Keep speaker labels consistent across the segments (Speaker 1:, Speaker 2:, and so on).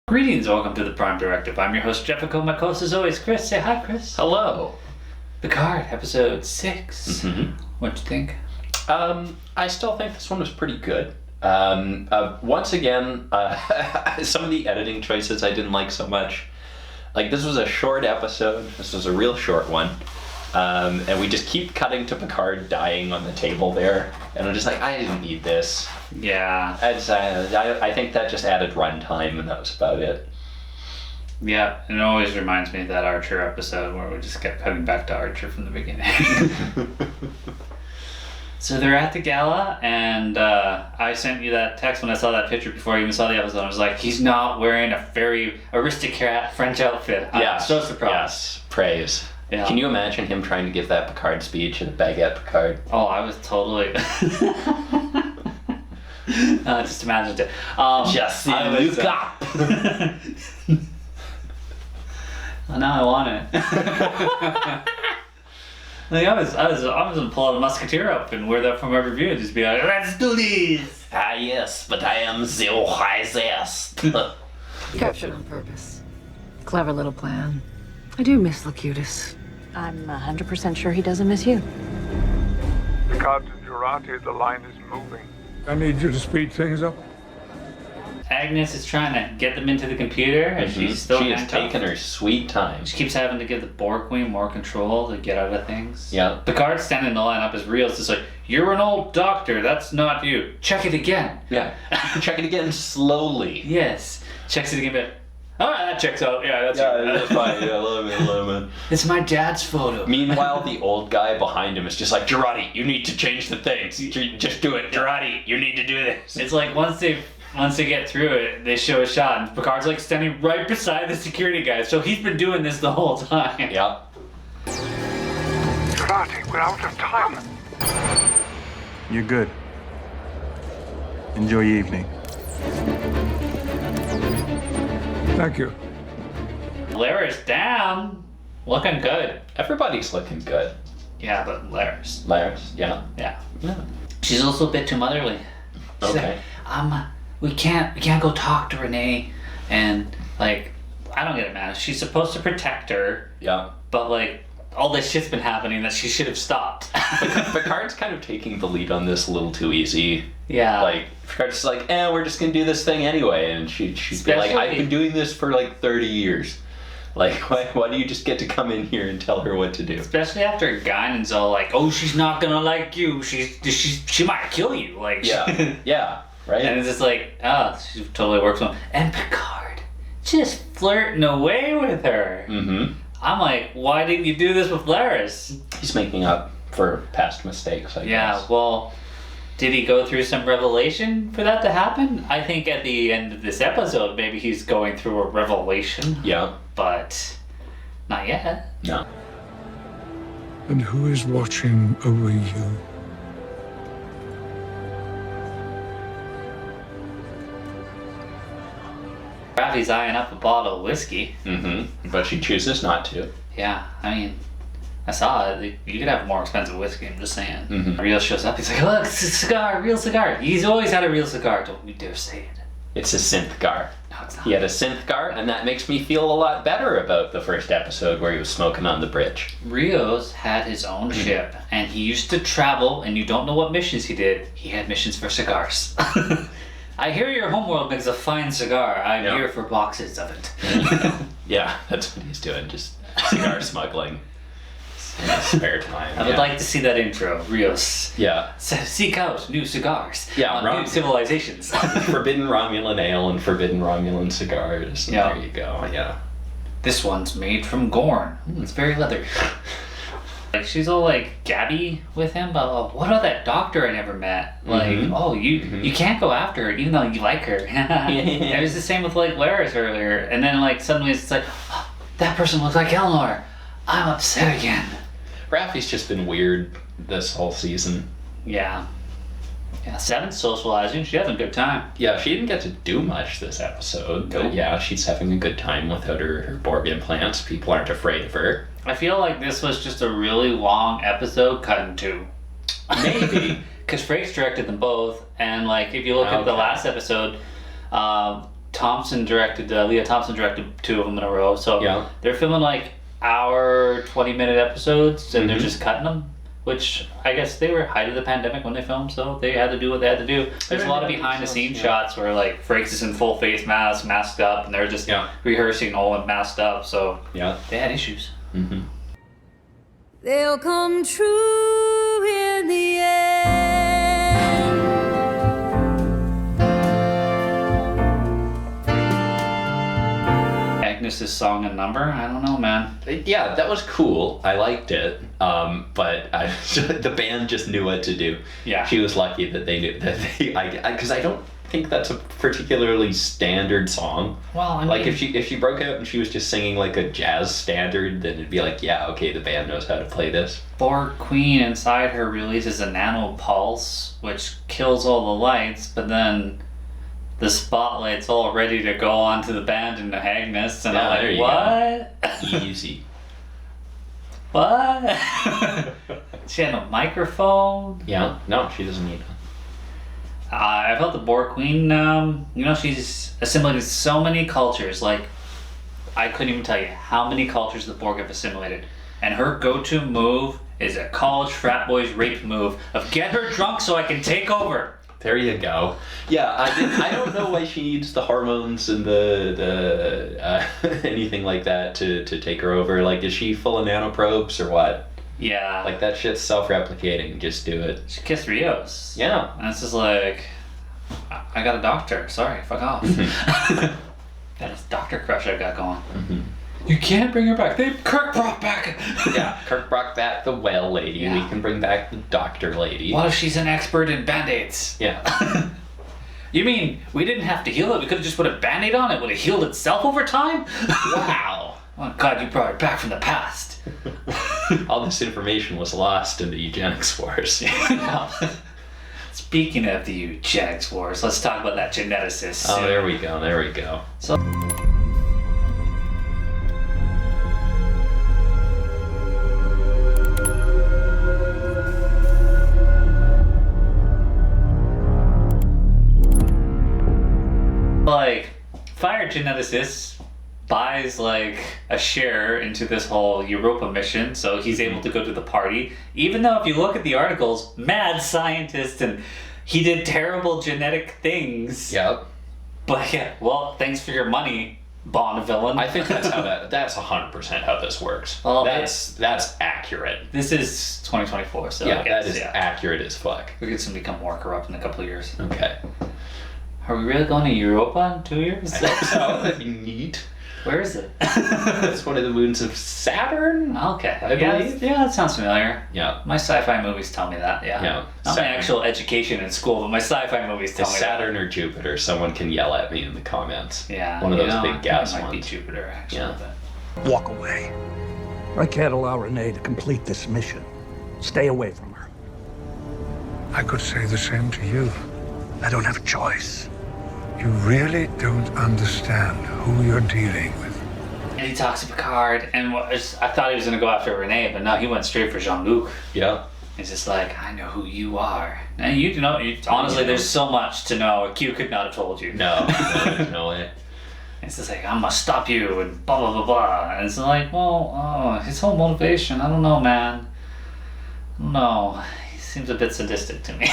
Speaker 1: Greetings, welcome to the Prime Directive. I'm your host, Jeffico. My co-host is always Chris. Say hi, Chris.
Speaker 2: Hello.
Speaker 1: Picard, episode 6.
Speaker 2: Mm-hmm.
Speaker 1: What'd you think?
Speaker 2: I still think this one was pretty good. Once again, some of the editing choices I didn't like so much. Like, this was a short episode. This was a real short one. And we just keep cutting to Picard dying on the table there. And I'm just like, I didn't need this.
Speaker 1: Yeah.
Speaker 2: I think that just added runtime, and that was about it.
Speaker 1: Yeah, and it always reminds me of that Archer episode where we just kept cutting back to Archer from the beginning. So they're at the gala, and I sent you that text when I saw that picture before I even saw the episode. I was like, he's not wearing a very aristocrat French outfit. I'm so surprised.
Speaker 2: Yes, praise.
Speaker 1: Yeah.
Speaker 2: Can you imagine him trying to give that Picard speech at Baguette Picard?
Speaker 1: Oh, I was totally... just imagined it.
Speaker 2: Luca!
Speaker 1: Well, now I want it. Like I was gonna pull out a musketeer up and wear that from my review and just be like, let's do this!
Speaker 2: Ah yes, but I am the wisest.
Speaker 3: Captured on purpose. Clever little plan. I do miss Locutus.
Speaker 4: I'm 100% sure he doesn't miss you.
Speaker 5: Picard to Jurati, the line is moving. I need you to speed things up.
Speaker 1: Agnes is trying to get them into the computer and she's still
Speaker 2: She is taking her sweet time.
Speaker 1: She keeps having to give the Borg Queen more control to get out of things.
Speaker 2: Yeah.
Speaker 1: Picard's standing in the line up as Rios is like, you're an old doctor, that's not you. Check it again.
Speaker 2: Yeah. Check it again slowly.
Speaker 1: Yes. Checks it again, but alright, that checks out. Yeah, that's
Speaker 2: fine. Yeah, love it.
Speaker 1: It's my dad's photo.
Speaker 2: Meanwhile, the old guy behind him is just like, Jurati, you need to change the things. Just do it. Jurati, you need to do this.
Speaker 1: It's like once they get through it, they show a shot, and Picard's like standing right beside the security guy, so he's been doing this the whole time.
Speaker 2: Yeah.
Speaker 5: Jurati, we're out of time.
Speaker 6: You're good. Enjoy your evening.
Speaker 5: Thank you.
Speaker 1: Laris down. Looking good.
Speaker 2: Everybody's looking good.
Speaker 1: Yeah, but Laris.
Speaker 2: Yeah.
Speaker 1: Yeah. She's also a bit too motherly. She's
Speaker 2: Okay.
Speaker 1: like, we can't go talk to Renée, and like, I don't get it, man. She's supposed to protect her.
Speaker 2: Yeah.
Speaker 1: But like, all this shit's been happening that she should have stopped.
Speaker 2: Picard's kind of taking the lead on this a little too easy.
Speaker 1: Yeah.
Speaker 2: Like, Picard's just like, we're just gonna do this thing anyway, and she'd be like, I've been doing this for like 30 years. Like, why do you just get to come in here and tell her what to do?
Speaker 1: Especially after Guinan's all like, oh, she's not gonna like you. She might kill you. Like,
Speaker 2: Yeah. Yeah. Right?
Speaker 1: And it's just like, she totally works on. And Picard just flirting away with her.
Speaker 2: Mm-hmm.
Speaker 1: I'm like, why didn't you do this with Laris?
Speaker 2: He's making up for past mistakes, I guess.
Speaker 1: Yeah, well, did he go through some revelation for that to happen? I think at the end of this episode, maybe he's going through a revelation.
Speaker 2: Yeah.
Speaker 1: But not yet.
Speaker 2: No.
Speaker 5: And who is watching over you?
Speaker 1: Rafi's eyeing up a bottle of whiskey.
Speaker 2: Mm-hmm. But she chooses not to.
Speaker 1: Yeah, I mean, I saw it. You could have more expensive whiskey, I'm just saying.
Speaker 2: Mm-hmm.
Speaker 1: Rios shows up, he's like, look, it's a cigar, real cigar. He's always had a real cigar, don't you dare say it.
Speaker 2: It's a synth-gar.
Speaker 1: No, it's not.
Speaker 2: He had a synth-gar, and that makes me feel a lot better about the first episode where he was smoking on the bridge.
Speaker 1: Rios had his own ship, and he used to travel, and you don't know what missions he did. He had missions for cigars. I hear your homeworld makes a fine cigar. I'm here for boxes of it.
Speaker 2: Yeah, that's what he's doing, just cigar smuggling in his spare time.
Speaker 1: I would like to see that intro, Rios.
Speaker 2: Yeah.
Speaker 1: Seek out new cigars
Speaker 2: Yeah,
Speaker 1: new civilizations.
Speaker 2: Forbidden Romulan ale and forbidden Romulan cigars.
Speaker 1: Yeah.
Speaker 2: There you go, yeah.
Speaker 1: This one's made from Gorn. It's very leathery. Like, she's all like gabby with him, but what about that doctor I never met? Like, you can't go after her even though you like her. It was the same with like Laris earlier, and then like suddenly it's like, oh, that person looks like Elnor. I'm upset again.
Speaker 2: Raffi's just been weird this whole season.
Speaker 1: Yeah. Yeah, Seven's socializing. She having a good time.
Speaker 2: Yeah, she didn't get to do much this episode, but yeah, she's having a good time without her Borg implants. People aren't afraid of her.
Speaker 1: I feel like this was just a really long episode cut in two. Maybe. Because Frakes directed them both, and like if you look at the last episode, Thompson directed, Leah Thompson directed 2 of them in a row. So
Speaker 2: Yeah.
Speaker 1: they're filming like hour, 20-minute episodes, and they're just cutting them. Which I guess they were height of the pandemic when they filmed, so they had to do what they had to do. There's a lot of behind-the-scenes shots where like Frakes is in full face mask, masked up, and they're just rehearsing all and masked up. So they had issues.
Speaker 2: Mm-hmm.
Speaker 7: They'll come true in the end.
Speaker 1: Agnes's song and number, I don't know, man.
Speaker 2: Yeah, that was cool. I liked it. But the band just knew what to do.
Speaker 1: Yeah.
Speaker 2: She was lucky that they knew that because I don't think that's a particularly standard song.
Speaker 1: Well, I mean,
Speaker 2: like if she broke out and she was just singing like a jazz standard, then it'd be like, yeah, okay, the band knows how to play this.
Speaker 1: Borg Queen inside her releases a nano pulse, which kills all the lights, but then the spotlight's all ready to go onto the band and the Agnes, and I'm like, what?
Speaker 2: Easy.
Speaker 1: What? She had no microphone.
Speaker 2: Yeah, no, she doesn't need one.
Speaker 1: I felt the Borg Queen, she's assimilated so many cultures. Like, I couldn't even tell you how many cultures the Borg have assimilated. And her go-to move is a college frat boy's rape move of get her drunk so I can take over.
Speaker 2: There you go. Yeah, I don't know why she needs the hormones and the anything like that to take her over. Like, is she full of nanoprobes or what?
Speaker 1: Yeah.
Speaker 2: Like, that shit's self-replicating. Just do it.
Speaker 1: She kissed Rios.
Speaker 2: Yeah.
Speaker 1: And it's just like, I got a doctor. Sorry, fuck off. That is doctor crush I got going.
Speaker 2: Mm-hmm.
Speaker 1: You can't bring her back. Kirk brought back.
Speaker 2: Yeah, Kirk brought back the well lady.
Speaker 1: Yeah.
Speaker 2: We can bring back the doctor lady.
Speaker 1: What if she's an expert in band-aids?
Speaker 2: Yeah.
Speaker 1: You mean we didn't have to heal it? We could have just put a band-aid on it. Would it healed itself over time? Wow. Oh God, you brought it back from the past.
Speaker 2: All this information was lost in the eugenics wars.
Speaker 1: Speaking of the eugenics wars, let's talk about that geneticist.
Speaker 2: Oh, there we go.
Speaker 1: So. Like, fire geneticist buys like a share into this whole Europa mission, so he's able to go to the party. Even though if you look at the articles, mad scientist and he did terrible genetic things.
Speaker 2: Yep.
Speaker 1: But yeah, well, thanks for your money, Bond villain.
Speaker 2: I think that's 100% how this works.
Speaker 1: Well,
Speaker 2: that's accurate.
Speaker 1: This is 2024, so
Speaker 2: Yeah,
Speaker 1: I guess,
Speaker 2: that is accurate as fuck.
Speaker 1: We could soon become more corrupt in a couple of years.
Speaker 2: Okay.
Speaker 1: Are we really going to Europa in 2 years?
Speaker 2: I think so. That'd be neat.
Speaker 1: Where is it?
Speaker 2: It's one of the moons of Saturn.
Speaker 1: Okay.
Speaker 2: I believe.
Speaker 1: Yeah, that sounds familiar.
Speaker 2: Yeah.
Speaker 1: My sci-fi movies tell me that, yeah.
Speaker 2: Yeah.
Speaker 1: Not my actual education in school, but my sci-fi movies tell
Speaker 2: Is
Speaker 1: me
Speaker 2: Saturn or Jupiter? Someone can yell at me in the comments.
Speaker 1: that. Yeah.
Speaker 2: One of those big
Speaker 1: it
Speaker 2: gas
Speaker 1: might
Speaker 2: ones.
Speaker 1: be Jupiter, actually.
Speaker 2: Yeah.
Speaker 1: But...
Speaker 8: Walk away. I can't allow Renée to complete this mission. Stay away from her.
Speaker 5: I could say the same to you.
Speaker 8: I don't have a choice.
Speaker 5: You really don't understand who you're dealing with.
Speaker 1: And he talks to Picard, and I thought he was going to go after Renée, but no, he went straight for Jean-Luc.
Speaker 2: Yeah.
Speaker 1: It's just like, I know who you are. And honestly, there's so much to know. Q could not have told you.
Speaker 2: No, there's no way.
Speaker 1: It's just like, I'm gonna stop you, and blah, blah, blah, blah. And it's like, well, his whole motivation, I don't know, man. No, he seems a bit sadistic to me.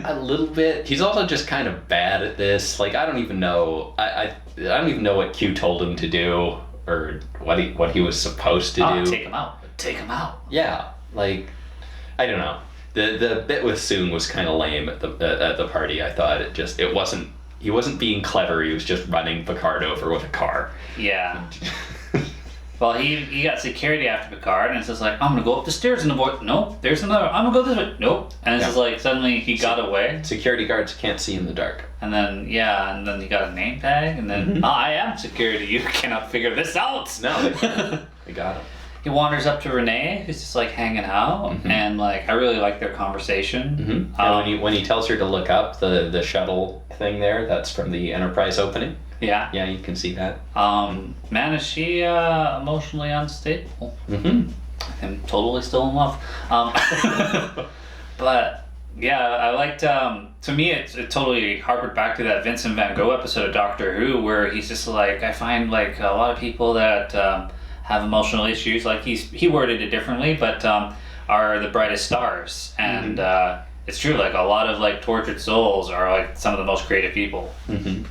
Speaker 2: A little bit. He's also just kind of bad at this. Like, I don't even know. I don't even know what Q told him to do or what he was supposed to do.
Speaker 1: Take him out. Take him out.
Speaker 2: Yeah, like, I don't know. The bit with Soong was kind of lame at the party. I thought he wasn't being clever. He was just running Picard over with a car.
Speaker 1: Yeah. Well, he got security after Picard, and it's just like, I'm gonna go up the stairs, and the boy, nope, there's another, I'm gonna go this way, nope. And it's just like, suddenly he got away.
Speaker 2: Security guards can't see in the dark.
Speaker 1: And then, he got a name tag, and then, I am security, you cannot figure this out.
Speaker 2: No, they got him.
Speaker 1: He wanders up to Renée, who's just like hanging out, and like, I really like their conversation.
Speaker 2: And when he tells her to look up the shuttle thing there, that's from the Enterprise opening.
Speaker 1: Yeah.
Speaker 2: Yeah, you can see that.
Speaker 1: Man, is she emotionally unstable?
Speaker 2: Mm-hmm.
Speaker 1: I'm totally still in love. But Yeah, I liked, to me, it totally harkered back to that Vincent Van Gogh episode of Doctor Who, where he's just like, I find, like, a lot of people that have emotional issues, like, he worded it differently, but are the brightest stars. And it's true, like, a lot of, like, tortured souls are, like, some of the most creative people. And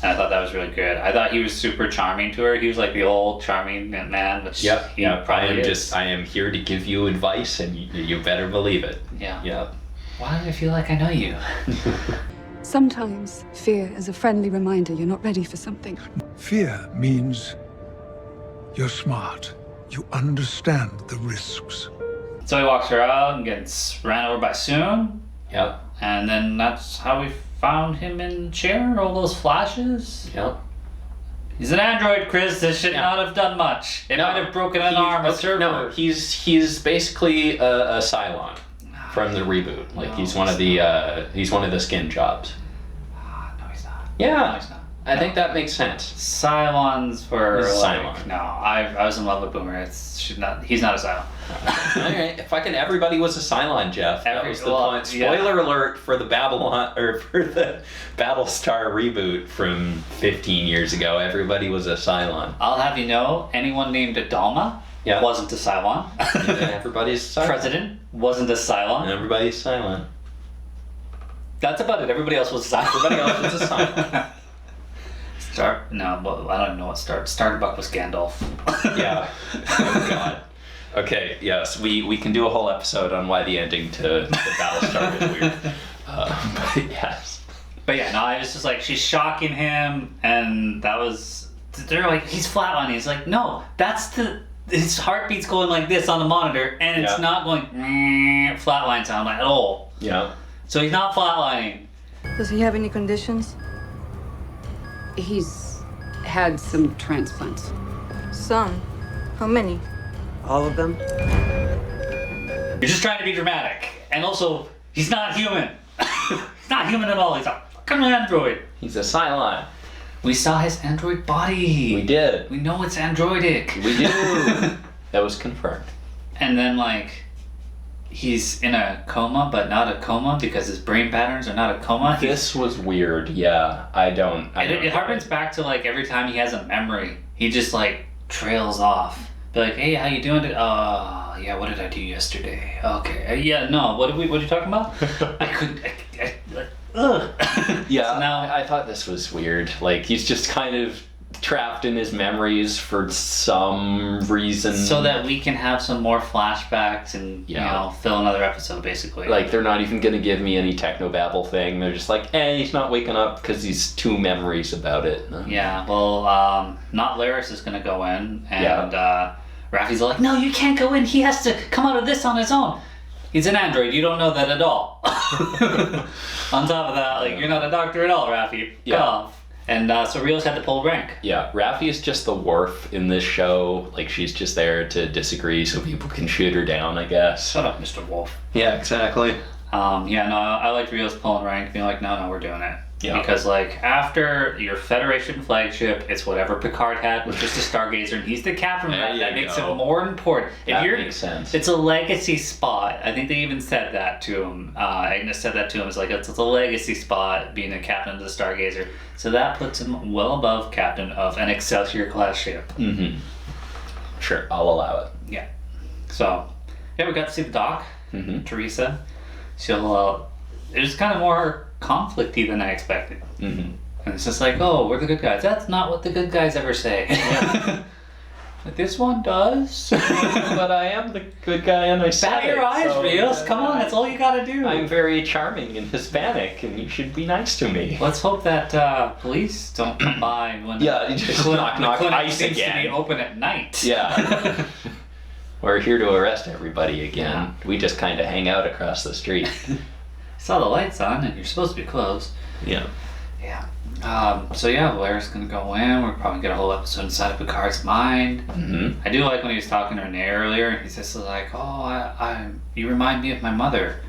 Speaker 1: I thought that was really good. I thought he was super charming to her. He was, like, the old charming man, which, probably is.
Speaker 2: I am here to give you advice, and you better believe it.
Speaker 1: Yeah. Why do I feel like I know you?
Speaker 9: Sometimes fear is a friendly reminder you're not ready for something.
Speaker 5: Fear means you're smart. You understand the risks.
Speaker 1: So he walks her out and gets ran over by Soong.
Speaker 2: Yep.
Speaker 1: And then that's how we found him in the chair, all those flashes.
Speaker 2: Yep.
Speaker 1: He's an android, Chris. This should not have done much. It might have broken an arm, a server.
Speaker 2: No, he's basically a Cylon from the reboot. Like, he's one of the skin jobs.
Speaker 1: No, he's not.
Speaker 2: Yeah.
Speaker 1: No, he's not.
Speaker 2: I think that makes sense.
Speaker 1: Cylons were
Speaker 2: He's a
Speaker 1: like,
Speaker 2: Cylon.
Speaker 1: no, I was in love with Boomer. He's not a Cylon.
Speaker 2: Alright, fucking everybody was a Cylon, Jeff. That was the point.
Speaker 1: yeah.
Speaker 2: Spoiler alert for the Battlestar reboot from 15 years ago. Everybody was a Cylon.
Speaker 1: I'll have you know, anyone named Adalma wasn't a Cylon.
Speaker 2: And everybody's a Cylon.
Speaker 1: President wasn't a Cylon.
Speaker 2: And everybody's Cylon.
Speaker 1: That's about it. Everybody else was a Cylon.
Speaker 2: Everybody else was a Cylon.
Speaker 1: I don't know what Starbuck was Gandalf.
Speaker 2: Yeah. Oh god. Okay, yes, we can do a whole episode on why the ending to Battlestar is weird. But yes.
Speaker 1: But yeah, no, I was just like, she's shocking him, and they're like, he's flatlining. He's like, no, his heartbeat's going like this on the monitor, and it's not going flatline sound at all.
Speaker 2: Yeah.
Speaker 1: So he's not flatlining.
Speaker 9: Does he have any conditions?
Speaker 3: He's had some transplants.
Speaker 9: Some. How many?
Speaker 3: All of them?
Speaker 1: You're just trying to be dramatic. And also, he's not human. He's not human at all. He's a fucking android.
Speaker 2: He's a Cylon.
Speaker 1: We saw his android body.
Speaker 2: We did.
Speaker 1: We know it's androidic.
Speaker 2: We do. That was confirmed. And
Speaker 1: then, like, he's in a coma, but not a coma because his brain patterns are not a coma.
Speaker 2: This was weird. Yeah, it
Speaker 1: harkens back to, like, every time he has a memory, he just, like, trails off. Be like, hey, how you doing? Yeah, what did I do yesterday? Okay, yeah, no, what are you talking about? Ugh.
Speaker 2: Yeah,
Speaker 1: so now,
Speaker 2: I thought this was weird. Like, he's just kind of trapped in his memories for some reason.
Speaker 1: So that we can have some more flashbacks and, you know, fill another episode, basically.
Speaker 2: Like, they're not even going to give me any technobabble thing. They're just like, he's not waking up because he's two memories about it.
Speaker 1: Yeah, well, not Laris is going to go in, and Raffi's like, no, you can't go in. He has to come out of this on his own. He's an android. You don't know that at all. On top of that, like, you're not a doctor at all, Raffi. Cut off. And so Rios had to pull rank.
Speaker 2: Yeah, Raffi is just the Worf in this show. Like, she's just there to disagree so people can shoot her down, I guess.
Speaker 1: Shut up, Mr. Wolf.
Speaker 2: Yeah, exactly.
Speaker 1: I liked Rios pulling rank, being like, no, we're doing it.
Speaker 2: Yeah.
Speaker 1: Because, like, after your Federation flagship, it's whatever Picard had, was just a Stargazer, and he's the captain of that. That makes it more important.
Speaker 2: That makes sense.
Speaker 1: It's a legacy spot. I think they even said that to him. Agnes said that to him. It's like, it's a legacy spot, being a captain of the Stargazer. So that puts him well above captain of an Excelsior-class ship.
Speaker 2: Mm-hmm. Sure, I'll allow it.
Speaker 1: Yeah. So, we got to see the doc, Teresa. It was kind of more conflicty than I expected. And it's just like, we're the good guys. That's not what the good guys ever say. But this one does.
Speaker 2: But I am the good guy, and I said
Speaker 1: Bat your eyes, Rios. Come on, that's all you gotta do.
Speaker 2: I'm very charming and Hispanic, and you should be nice to me.
Speaker 1: Let's hope that police don't come by when
Speaker 2: just knock ice
Speaker 1: seems
Speaker 2: again.
Speaker 1: to be open at night.
Speaker 2: Yeah. We're here to arrest everybody again. Yeah. We just kind of hang out across the street.
Speaker 1: Saw the lights on, and you're supposed to be closed.
Speaker 2: Yeah.
Speaker 1: Yeah. Blair's gonna go in. We're probably get a whole episode inside of Picard's mind. I do like when he was talking to Renée earlier. He's just like, you remind me of my mother,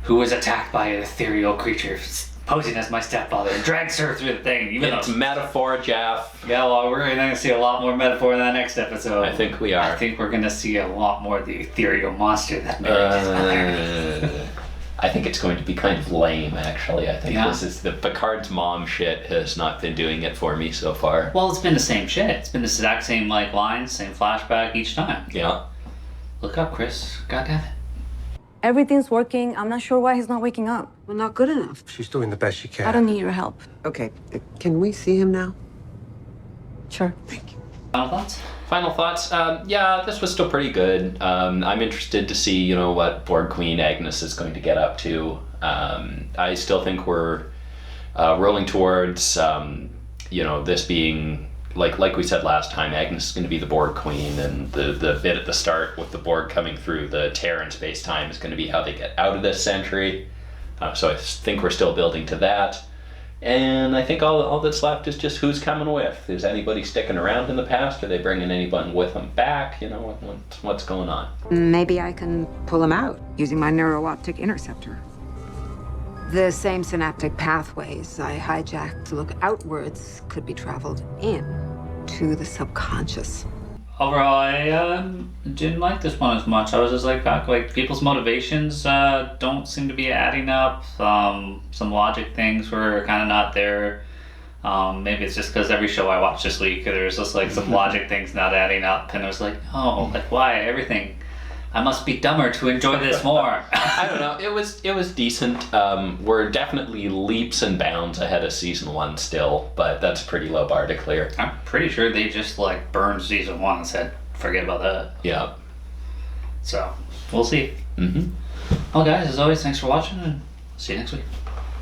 Speaker 1: who was attacked by an ethereal creature posing as my stepfather, and drags her through the thing.
Speaker 2: It's metaphor, Jeff.
Speaker 1: Yeah, well, we're gonna see a lot more metaphor in that next episode.
Speaker 2: I think we are.
Speaker 1: I think we're gonna see a lot more of the ethereal monster that married his mother.
Speaker 2: I think it's going to be kind of lame, actually. I think
Speaker 1: Yeah.
Speaker 2: this is the Picard's mom shit has not been doing it for me so far.
Speaker 1: Well, it's been the same shit. It's been the exact same like lines, same flashback each time.
Speaker 2: Yeah.
Speaker 1: Look up, Chris. God damn it.
Speaker 10: Everything's working. I'm not sure why he's not waking up.
Speaker 11: Well, not good enough.
Speaker 12: She's doing the best she can.
Speaker 10: I don't need your help.
Speaker 11: Okay, can we see him now?
Speaker 10: Sure.
Speaker 11: Thank you.
Speaker 1: Final thoughts?
Speaker 2: Final thoughts? Yeah, this was still pretty good. I'm interested to see, you know, what Borg Queen Agnes is going to get up to. I still think we're rolling towards, you know, this being, like we said last time, Agnes is going to be the Borg Queen, and the bit at the start with the Borg coming through the tear in space-time is going to be how they get out of this century. So I think we're still building to that. And I think all that's left is just who's coming with. Is anybody sticking around in the past? Are they bringing anyone with them back? You know, what's going on?
Speaker 11: Maybe I can pull him out using my neuro-optic interceptor. The same synaptic pathways I hijacked to look outwards could be traveled in to the subconscious.
Speaker 1: Overall, I didn't like this one as much. I was just like people's motivations don't seem to be adding up. Some logic things were kind of not there. Maybe it's just because every show I watched this week, there's just like some logic things not adding up, and I was like, oh, like why everything? I must be dumber to enjoy this more.
Speaker 2: I don't know. It was decent. We're definitely leaps and bounds ahead of season 1 still, but that's a pretty low bar to clear.
Speaker 1: I'm pretty sure they just like burned season 1 and said, forget about that.
Speaker 2: Yeah.
Speaker 1: So we'll see.
Speaker 2: Mm-hmm.
Speaker 1: Well, guys, as always, thanks for watching, and see you next week.